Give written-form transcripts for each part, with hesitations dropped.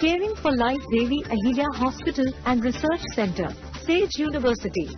Caring for Life Devi Ahilya Hospital and Research Center, Sage University.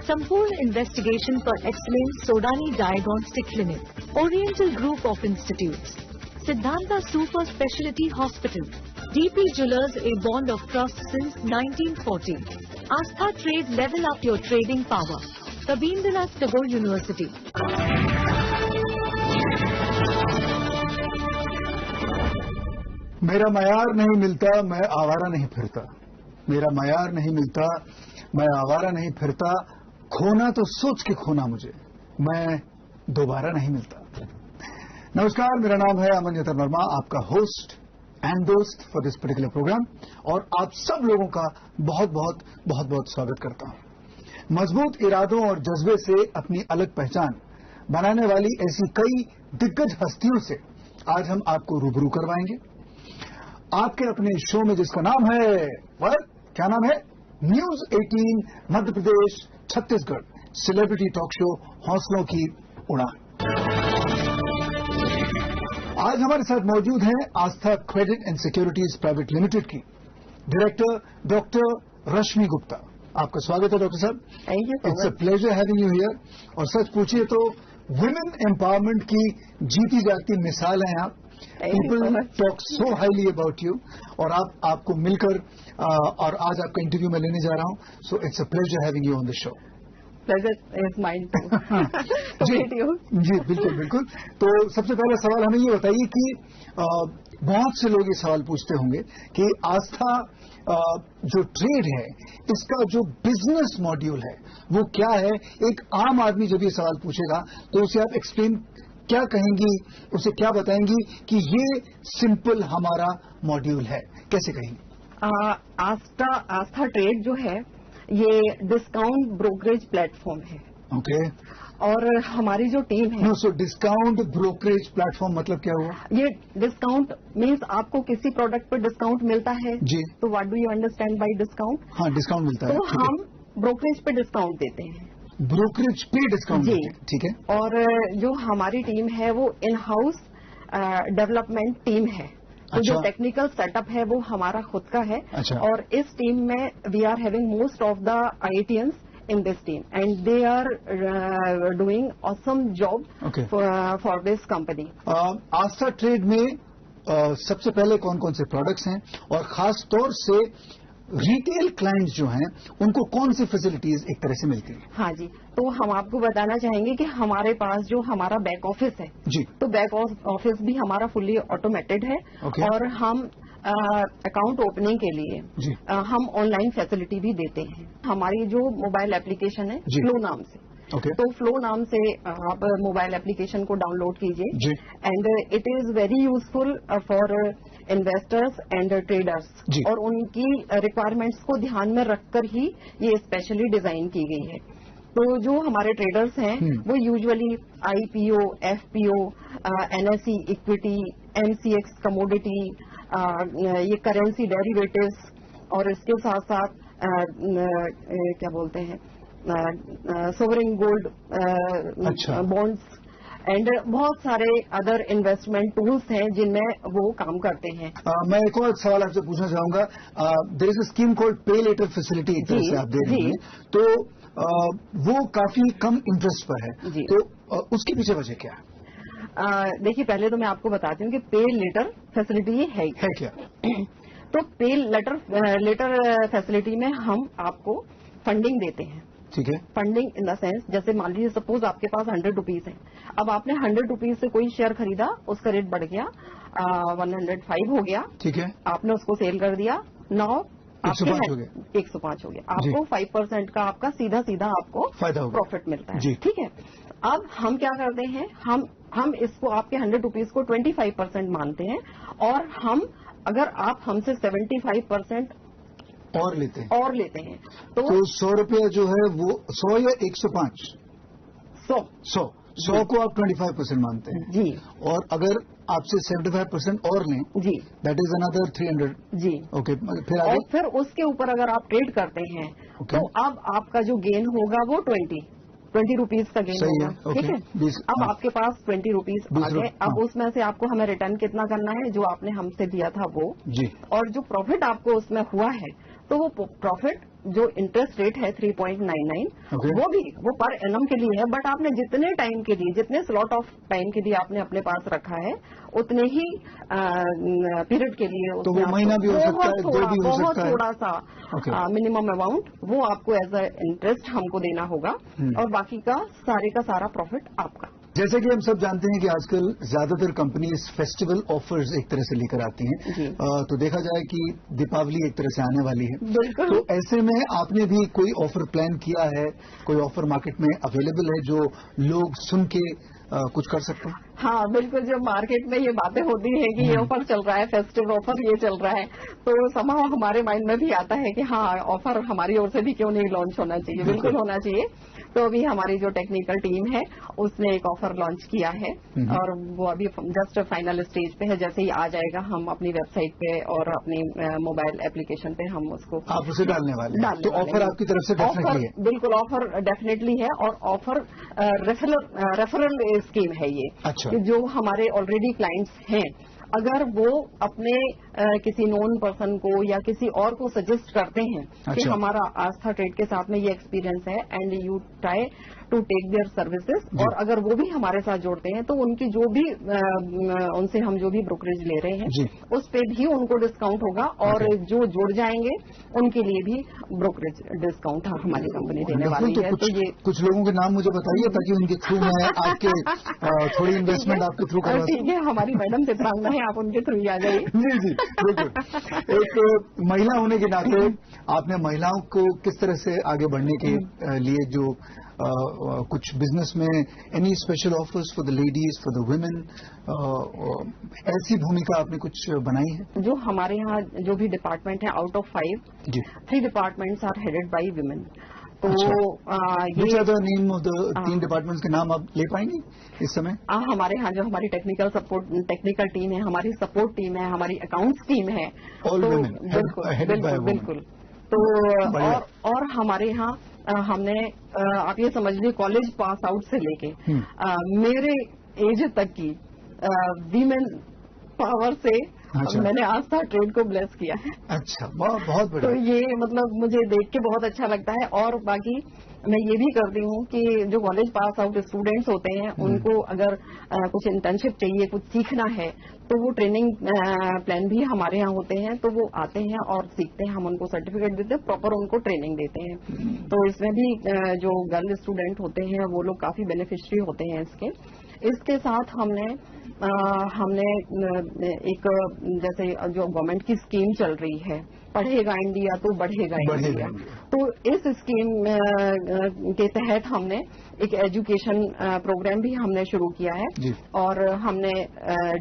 Sampoorn Investigation for Excellence Sodani Diagnostic Clinic, Oriental Group of Institutes, Siddhanta Super Specialty Hospital, DP Jewelers, a bond of trust since 1940. Astha Trade, level up your trading power. Rabindranath Tagore University. मेरा मयार नहीं मिलता, मैं आवारा नहीं फिरता। मेरा मयार नहीं मिलता, मैं आवारा नहीं फिरता। खोना तो सोच के खोना मुझे, मैं दोबारा नहीं मिलता। नमस्कार, मेरा नाम है अमन यतर वर्मा, आपका होस्ट एंड दोस्त फॉर दिस पर्टिकुलर प्रोग्राम, और आप सब लोगों का बहुत बहुत बहुत बहुत स्वागत करता हूं। मजबूत इरादों और जज्बे से अपनी अलग पहचान बनाने वाली ऐसी कई दिग्गज हस्तियों से आज हम आपको रूबरू करवाएंगे। आपके अपने शो में जिसका नाम है क्या नाम है? News 18 Madhya Pradesh Chhattisgarh celebrity talk show हौसलों की उड़ान। आज हमारे साथ मौजूद हैं Aastha credit and securities private limited की डायरेक्टर डॉक्टर रश्मि गुप्ता। आपका स्वागत है डॉक्टर साहब। Thank you. It's a pleasure having you here. और सच पूछिए तो वुमेन एम्पावरमेंट की जीती जाती मिसाल हैं आप। People talk so highly about you, और आपको मिलकर और आज आपका इंटरव्यू मैं लेने जा रहा हूं। So it's a pleasure having you on the show. Pleasure is mine too. जी बिल्कुल बिल्कुल। तो सबसे पहला सवाल हमें ये बताइए कि बहुत से लोग ये सवाल पूछते होंगे कि आस्था जो ट्रेड है, इसका जो बिजनेस मॉड्यूल है वो क्या है। एक आम आदमी जब ये सवाल पूछेगा तो उसे आप एक्सप्लेन क्या कहेंगी, उसे क्या बताएंगी कि ये सिंपल हमारा मॉड्यूल है, कैसे कहेंगी? आस्था ट्रेड जो है ये डिस्काउंट ब्रोकरेज प्लेटफॉर्म है। ओके। और हमारी जो टीम है सो डिस्काउंट ब्रोकरेज प्लेटफॉर्म मतलब क्या हुआ? ये डिस्काउंट मीन्स आपको किसी प्रोडक्ट पर डिस्काउंट मिलता है जी, तो what do you understand by discount? हाँ, डिस्काउंट मिलता है। तो हम ब्रोकरेज पे डिस्काउंट देते हैं। ब्रोकरेज पे डिस्काउंट जी, ठीक है। और जो हमारी टीम है वो इन हाउस डेवलपमेंट टीम है। तो जो टेक्निकल सेटअप है वो हमारा खुद का है। अच्छा। और इस टीम में we are having most of the IITians in this team and they are doing awesome job for this company. Aastha trade में सबसे पहले कौन कौन से प्रोडक्ट्स हैं और खास तौर से रिटेल क्लाइंट्स जो हैं उनको कौन सी फैसिलिटीज एक तरह से मिलती हैं? हाँ जी, तो हम आपको बताना चाहेंगे कि हमारे पास जो हमारा बैक ऑफिस है जी, तो बैक ऑफिस भी हमारा फुल्ली ऑटोमेटेड है। और हम अकाउंट ओपनिंग के लिए हम ऑनलाइन फैसिलिटी भी देते हैं। हमारी जो मोबाइल एप्लीकेशन है फ्लो नाम से, तो फ्लो नाम से आप मोबाइल एप्लीकेशन को डाउनलोड कीजिए and it is very useful for investors and traders, और उनकी रिक्वायरमेंट्स को ध्यान में रखकर ही ये स्पेशली डिजाइन की गई है। तो जो हमारे ट्रेडर्स हैं वो usually IPO, FPO, NSE equity, MCX commodity, ये करेंसी डेरिवेटिव्स, और इसके साथ साथ क्या बोलते हैं सोवरिन गोल्ड बॉन्ड्स एंड बहुत सारे अदर इन्वेस्टमेंट टूल्स हैं जिनमें वो काम करते हैं। मैं एक और सवाल आपसे पूछना चाहूंगा। There is a scheme called pay letter facility, एक तरह से आप दे रहे हैं, तो वो काफी कम इंटरेस्ट पर है, तो उसके पीछे वजह क्या है? देखिए, पहले तो मैं आपको बताती हूँ कि पे लेटर फैसिलिटी है क्या। तो पे लेटर फैसिलिटी में हम आपको फंडिंग देते हैं। ठीक है। फंडिंग इन द सेंस, जैसे मान लीजिए सपोज आपके पास 100 रुपीज है, अब आपने 100 रुपीज से कोई शेयर खरीदा, उसका रेट बढ़ गया 105 हो गया, ठीक है, आपने उसको सेल कर दिया, नाउ 105 हो गया, आपको 5% का आपका सीधा आपको प्रॉफिट मिलता है। ठीक है। अब हम क्या करते हैं, हम इसको आपके 100 रुपीज को 25% मानते हैं, और हम अगर आप हमसे 75% और लेते हैं तो 100 रुपया जो है वो 100 या 105? 100 को आप 25% मानते हैं जी, और अगर आपसे 75% और लें जी, दैट इज अनदर 300 जी। ओके, फिर उसके ऊपर अगर आप ट्रेड करते हैं तो अब आपका जो गेन होगा वो 20, 20 रुपीज का गेन होगा, ठीक है। अब आपके पास 20 रुपीज आ गए, अब उसमें से आपको हमें रिटर्न कितना करना है, जो आपने हमसे दिया था वो जी, और जो प्रॉफिट आपको उसमें हुआ है, तो वो प्रॉफिट जो इंटरेस्ट रेट है 3.99 वो पर एनम के लिए है, बट आपने जितने टाइम के लिए, जितने स्लॉट ऑफ टाइम के लिए आपने अपने पास रखा है, उतने ही पीरियड के लिए तो वो महीना भी हो सकता है, 2 भी हो सकता है, थोड़ा सा मिनिमम अमाउंट वो आपको एज अ इंटरेस्ट हमको देना होगा और बाकी का सारा प्रॉफिट आपका। जैसे कि हम सब जानते हैं कि आजकल ज्यादातर कंपनीज फेस्टिवल ऑफर्स एक तरह से लेकर आती हैं, तो देखा जाए कि दीपावली एक तरह से आने वाली है, बिल्कुल। तो ऐसे में आपने भी कोई ऑफर प्लान किया है, कोई ऑफर मार्केट में अवेलेबल है जो लोग सुन के कुछ कर सकते हैं? हाँ बिल्कुल, जब मार्केट में ये बातें होती है कि ये ऑफर चल रहा है, फेस्टिव ऑफर ये चल रहा है, तो समाव हमारे माइंड में भी आता है कि हाँ ऑफर हमारी ओर से भी क्यों नहीं लॉन्च होना चाहिए, बिल्कुल होना चाहिए। तो अभी हमारी जो टेक्निकल टीम है उसने एक ऑफर लॉन्च किया है और वो अभी जस्ट फाइनल स्टेज पे है, जैसे ही आ जाएगा हम अपनी वेबसाइट पे और अपनी मोबाइल एप्लीकेशन पे हम उसको आप उसे डालने वाले हैं। तो ऑफर आपकी तरफ से डेफिनेटली है? बिल्कुल, ऑफर डेफिनेटली है और ऑफर रेफरल स्कीम है ये। अच्छा। कि जो हमारे ऑलरेडी क्लाइंट्स हैं, अगर वो अपने किसी नोन पर्सन को या किसी और को सजेस्ट करते हैं कि हमारा आस्था ट्रेड के साथ में ये एक्सपीरियंस है and you try to take their services, और अगर वो भी हमारे साथ जोड़ते हैं तो उनकी जो भी उनसे हम जो भी ब्रोकरेज ले रहे हैं उस पे भी उनको डिस्काउंट होगा और जो जुड़ जाएंगे उनके लिए भी ब्रोकरेज डिस्काउंट हमारी कंपनी देने वाली है। तो ये कुछ लोगों के नाम मुझे बताइए ताकि उनके थ्रू मैं आपके थोड़ी इन्वेस्टमेंट आपके थ्रू करवा। ठीक है, हमारी मैडम चित्रांगना है, आप उनके थ्रू आ जाइए। जी जी बिल्कुल। एक महिला होने के नाते आपने महिलाओं को किस तरह से आगे बढ़ने के लिए जो कुछ बिजनेस में any special offers for the ladies, for the women, ऐसी भूमिका आपने कुछ बनाई है? जो हमारे यहाँ जो भी डिपार्टमेंट है, out of 5 3 departments are headed by women. तो ये नेम ऑफ द 3 डिपार्टमेंट्स के नाम आप ले पाएंगे इस समय? हमारे यहाँ जो हमारी टेक्निकल टीम है, हमारी सपोर्ट टीम है, हमारी अकाउंट्स टीम है, ऑल वुमेन, बिल्कुल। तो और हमारे यहाँ हमने आप ये समझ लीजिए कॉलेज पास आउट से लेके मेरे एज तक की वीमेन पावर से मैंने आस्था ट्रेड को ब्लेस किया है। अच्छा, बहुत बढ़िया। तो ये मतलब मुझे देख के बहुत अच्छा लगता है। और बाकी मैं ये भी करती हूँ कि जो कॉलेज पास आउट स्टूडेंट्स होते हैं उनको अगर कुछ इंटर्नशिप चाहिए, कुछ सीखना है, तो वो ट्रेनिंग प्लान भी हमारे यहाँ होते हैं, तो वो आते हैं और सीखते हैं, हम उनको सर्टिफिकेट देते हैं, प्रॉपर उनको ट्रेनिंग देते हैं। तो इसमें भी जो गर्ल स्टूडेंट होते हैं वो लोग काफी बेनिफिशियरी होते हैं इसके साथ हमने एक जैसे जो गवर्नमेंट की स्कीम चल रही है, पढ़ेगा इंडिया तो बढ़ेगा इंडिया, तो इस स्कीम के तहत हमने एक एजुकेशन प्रोग्राम भी हमने शुरू किया है और हमने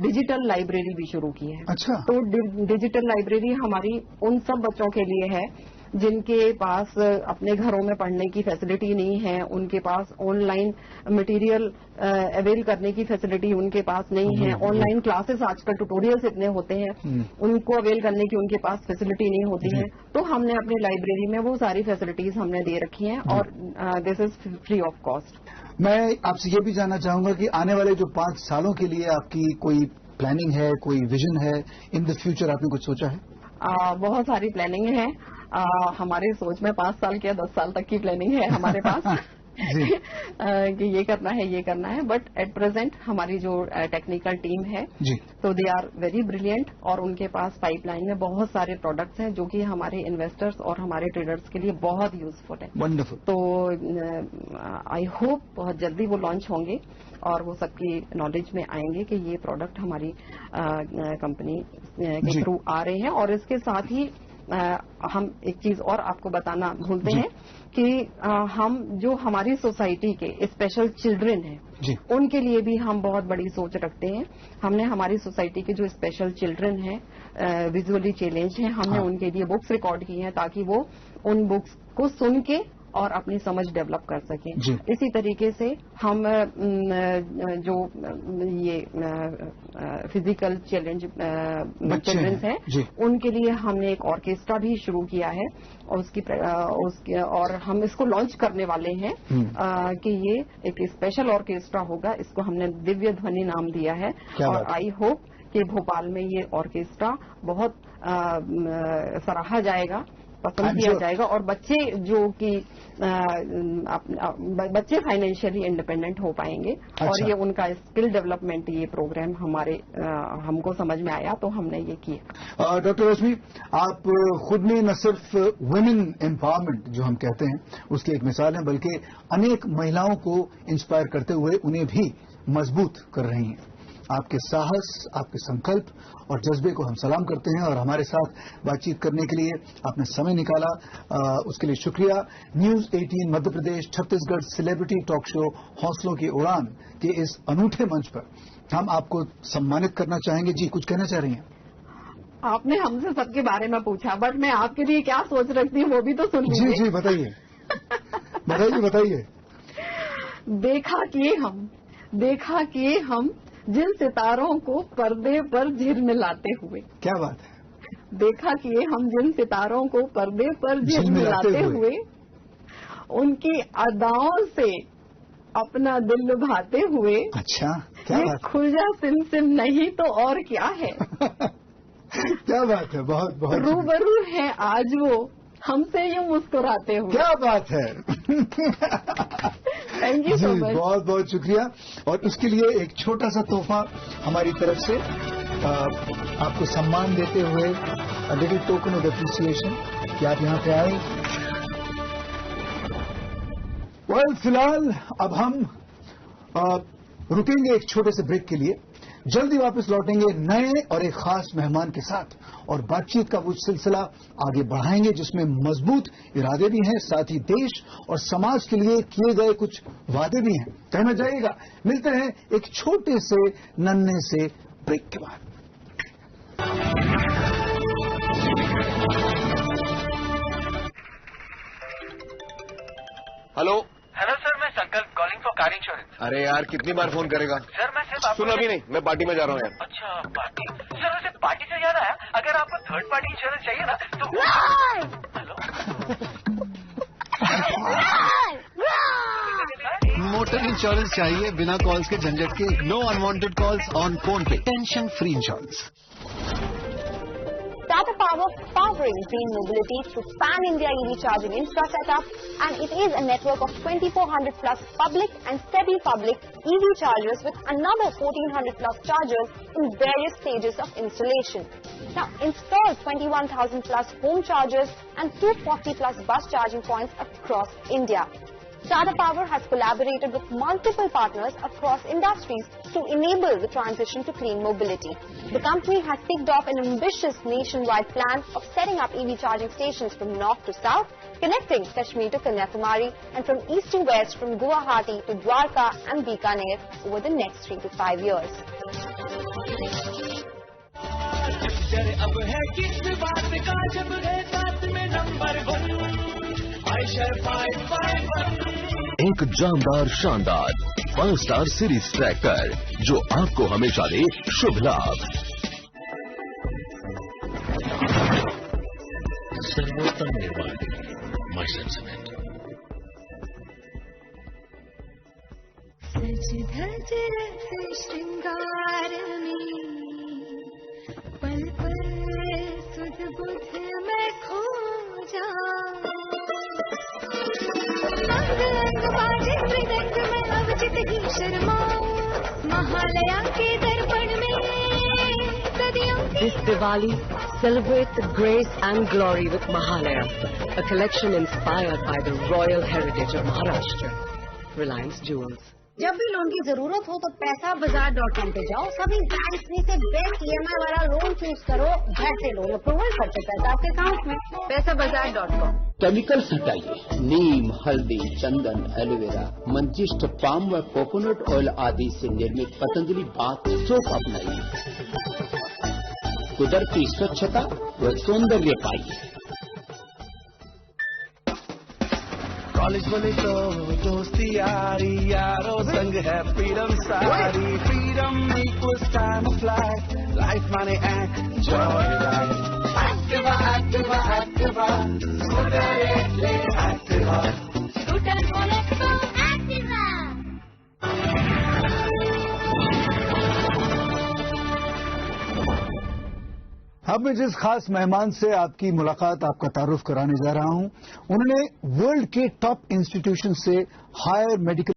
डिजिटल लाइब्रेरी भी शुरू की है। अच्छा। तो डिजिटल लाइब्रेरी हमारी उन सब बच्चों के लिए है जिनके पास अपने घरों में पढ़ने की फैसिलिटी नहीं है, उनके पास ऑनलाइन मटेरियल अवेल करने की फैसिलिटी उनके पास नहीं है, ऑनलाइन क्लासेस आजकल ट्यूटोरियल्स इतने होते हैं, उनको अवेल करने की उनके पास फैसिलिटी नहीं होती है। तो हमने अपनी लाइब्रेरी में वो सारी फैसिलिटीज हमने दे रखी हैं और this is free of cost. मैं आपसे ये भी जानना चाहूंगा कि आने वाले जो 5 सालों के लिए आपकी कोई प्लानिंग है, कोई विजन है, इन द फ्यूचर आपने कुछ सोचा है? बहुत सारी प्लानिंग है। हमारे सोच में 5 साल या 10 साल तक की प्लानिंग है हमारे पास कि ये करना है, बट एट प्रेजेंट हमारी जो टेक्निकल टीम है तो दे आर वेरी ब्रिलियंट और उनके पास पाइपलाइन में बहुत सारे प्रोडक्ट्स हैं जो कि हमारे इन्वेस्टर्स और हमारे ट्रेडर्स के लिए बहुत यूजफुल है। वंडरफुल। तो आई होप बहुत जल्दी वो लॉन्च होंगे और वो सबकी नॉलेज में आएंगे कि ये प्रोडक्ट हमारी कंपनी के थ्रू आ रहे हैं। और इसके साथ ही हम एक चीज और आपको बताना भूलते हैं कि हम जो हमारी सोसाइटी के स्पेशल चिल्ड्रन हैं उनके लिए भी हम बहुत बड़ी सोच रखते हैं। हमने हमारी सोसाइटी के जो स्पेशल चिल्ड्रन हैं, विजुअली चैलेंज हैं, हमने उनके लिए बुक्स रिकॉर्ड की हैं ताकि वो उन बुक्स को सुन के और अपनी समझ डेवलप कर सकें। इसी तरीके से हम जो ये फिजिकल चैलेंज चिल्ड्रंस हैं उनके लिए हमने एक ऑर्केस्ट्रा भी शुरू किया है और और हम इसको लॉन्च करने वाले हैं कि ये एक स्पेशल ऑर्केस्ट्रा होगा। इसको हमने दिव्य ध्वनि नाम दिया है और आई होप कि भोपाल में ये ऑर्केस्ट्रा बहुत सराहा जाएगा, पसंद किया जाएगा और बच्चे जो कि बच्चे फाइनेंशियली इंडिपेंडेंट हो पाएंगे। और ये उनका स्किल डेवलपमेंट ये प्रोग्राम हमको समझ में आया तो हमने ये किया। डॉक्टर रश्मि, आप खुद में न सिर्फ वुमेन एम्पावरमेंट जो हम कहते हैं उसकी एक मिसाल है, बल्कि अनेक महिलाओं को इंस्पायर करते हुए उन्हें भी मजबूत कर रही हैं। आपके साहस, आपके संकल्प और जज्बे को हम सलाम करते हैं और हमारे साथ बातचीत करने के लिए आपने समय निकाला, उसके लिए शुक्रिया। News 18 Madhya Pradesh Chhattisgarh celebrity talk show हौसलों की उड़ान के इस अनूठे मंच पर हम आपको सम्मानित करना चाहेंगे। जी, कुछ कहना चाह रही हैं? आपने हमसे सबके बारे में पूछा, बट मैं आपके लिए क्या सोच रखती हूँ वो भी तो सुन लीजिए। जी बताइए बताइए। देखा कि हम जिन सितारों को पर्दे पर झिलमिलाते हुए, क्या बात है, देखा कि हम जिन सितारों को पर्दे पर झिलमिलाते हुए उनकी अदाओं से अपना दिल लुभाते हुए, अच्छा क्या ये बात, खुजा सिम नहीं तो और क्या है। क्या बात है, बहुत बहुत रूबरू है आज वो हमसे यूं मुस्कुराते हुए। क्या बात है। थैंक यू सो मच, बहुत बहुत शुक्रिया। और उसके लिए एक छोटा सा तोहफा हमारी तरफ से आपको सम्मान देते हुए, a little token of appreciation कि आप यहाँ पे आए। फिलहाल अब हम रुकेंगे एक छोटे से ब्रेक के लिए, जल्दी वापस लौटेंगे नए और एक खास मेहमान के साथ और बातचीत का वो सिलसिला आगे बढ़ाएंगे जिसमें मजबूत इरादे भी हैं, साथ ही देश और समाज के लिए किए गए कुछ वादे भी हैं। कहना जाइएगा। मिलते हैं एक छोटे से नन्हे से ब्रेक के बाद। हेलो सर, मैं संकल्प कॉलिंग फॉर कार इंश्योरेंस। अरे यार कितनी बार फोन करेगा सर? मैं सिर्फ सुन, अभी नहीं, मैं पार्टी में जा रहा हूँ यार। अच्छा पार्टी? सर वैसे पार्टी से याद आया, अगर आपको थर्ड पार्टी इंश्योरेंस चाहिए ना तो हेलो मोटर इंश्योरेंस चाहिए बिना कॉल्स के झंझट के, no unwanted calls on phone पे, tension free insurance. Tata Power powering green mobility through pan-India EV charging infra setup, and it is a network of 2,400 plus public and semi-public EV chargers with another 1,400 plus chargers in various stages of installation. Now, install 21,000 plus home chargers and 240 plus bus charging points across India. Tata Power has collaborated with multiple partners across industries to enable the transition to clean mobility. The company has kicked off an ambitious nationwide plan of setting up EV charging stations from north to south, connecting Kashmir to Kanyakumari and from east to west from Guwahati to Dwarka and Bikaner over the next 3 to 5 years. एक जानदार शानदार 5 star series tractor जो आपको हमेशा दे शुभ लाभ। सर्वोत्तम निर्माण merchant cement. सज धज रस श्रृंगार में पल पल सुध बुध में खो जाऊं, अंग अंग बाजे मृदंग में अवचित ही शर्माऊं, महालया के दर्पण में सदियों की। This Diwali, celebrate the grace and glory with Mahalaya, a collection inspired by the royal heritage of Maharashtra. Reliance Jewels. जब भी लोन की जरूरत हो तो पैसाबाजार.com पे जाओ, सभी बैंक्स में से बेस्ट EMI वाला लोन चूज करो, घर से लोन अप्रूवल करते पैसा आपके अकाउंट में। पैसाबाजार.com। केमिकल्स हटाइए, नीम, हल्दी, चंदन, एलोवेरा, मंजिष्ठ, पाम व कोकोनट ऑयल आदि से निर्मित पतंजलि बाथ सोप अपनाइए, कुदरती स्वच्छता व सौंदर्य पाइए। कॉलेज बोले तो दोस्ती यारी, यारों संग है फ्रीडम सारी। Freedom equals time of life, life माने enjoy life. Activa Activa Activa, scooter ले एक्टिवा, स्कूटर बोले तो एक्टिवा। अब मैं जिस खास मेहमान से आपकी मुलाकात, आपका तारुफ कराने जा रहा हूं, उन्होंने वर्ल्ड के टॉप इंस्टीट्यूशन से हायर मेडिकल